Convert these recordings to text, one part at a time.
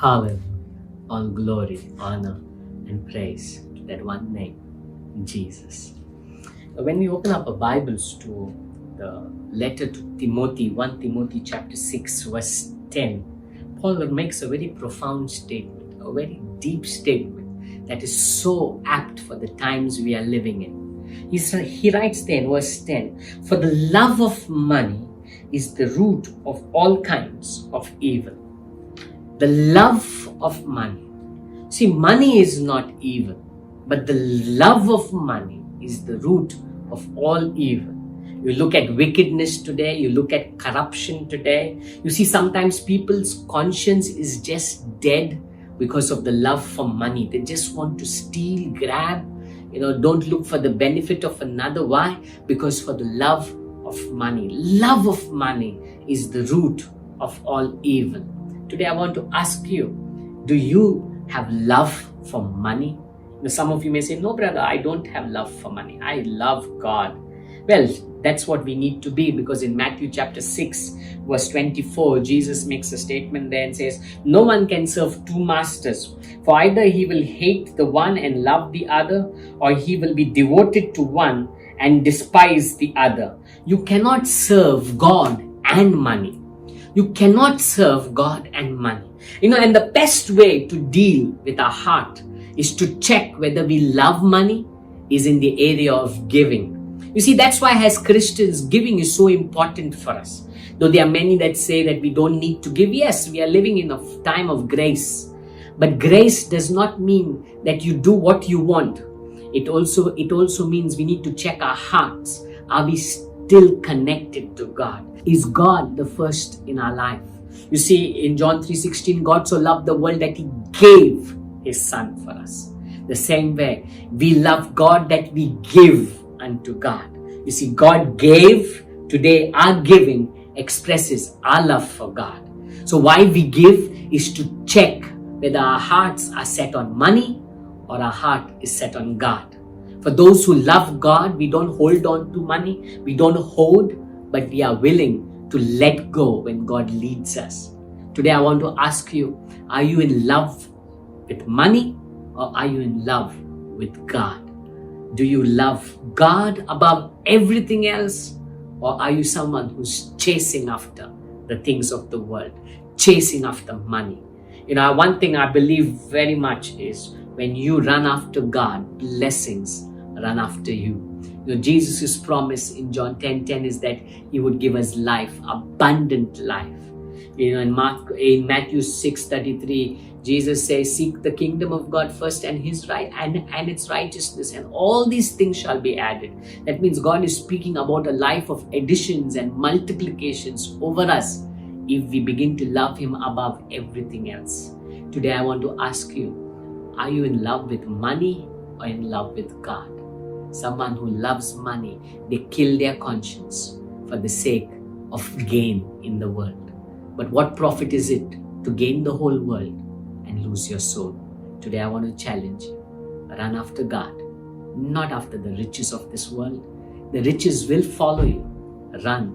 Hallelujah. All glory, honor, and praise to that one name, Jesus. When we open up our Bibles to the letter to Timothy, 1 Timothy chapter 6, verse 10, Paul makes a very profound statement, a very deep statement that is so apt for the times we are living in. He writes there in verse 10, "For the love of money is the root of all kinds of evil." The love of money. See, money is not evil, but the love of money is the root of all evil. You look at wickedness today, you look at corruption today. You see, sometimes people's conscience is just dead because of the love for money. They just want to steal, grab, don't look for the benefit of another. Why? Because for the love of money. Love of money is the root of all evil. Today I want to ask you, do you have love for money? Some of you may say, "No, brother, I don't have love for money. I love God." Well, that's what we need to be, because in Matthew chapter 6, verse 24, Jesus makes a statement there and says, "No one can serve two masters, for either he will hate the one and love the other, or he will be devoted to one and despise the other." You cannot serve God and money. You cannot serve God and money. And the best way to deal with our heart is to check whether we love money is in the area of giving. You see, that's why as Christians, giving is so important for us. Though there are many that say that we don't need to give. Yes, we are living in a time of grace. But grace does not mean that you do what you want. It also means we need to check our hearts. Are we still connected to God? Is God the first in our life? You see, in John 3:16, God so loved the world that He gave His Son for us. The same way, we love God that we give unto God. You see, God gave. Today, our giving expresses our love for God. So why we give is to check whether our hearts are set on money or our heart is set on God. For those who love God, we don't hold on to money. We don't hoard, but we are willing to let go when God leads us. Today, I want to ask you, are you in love with money or are you in love with God? Do you love God above everything else, or are you someone who's chasing after the things of the world, chasing after money? One thing I believe very much is when you run after God, blessings run after you. Jesus' promise in John 10:10 is that He would give us life, abundant life. In Matthew 6:33, Jesus says, "Seek the kingdom of God first and His right and its righteousness, and all these things shall be added." That means God is speaking about a life of additions and multiplications over us if we begin to love Him above everything else. Today I want to ask you, are you in love with money or in love with God? Someone who loves money, they kill their conscience for the sake of gain in the world. But what profit is it to gain the whole world and lose your soul? Today I want to challenge you. Run after God, not after the riches of this world. The riches will follow you. Run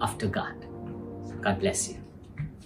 after God. God bless you.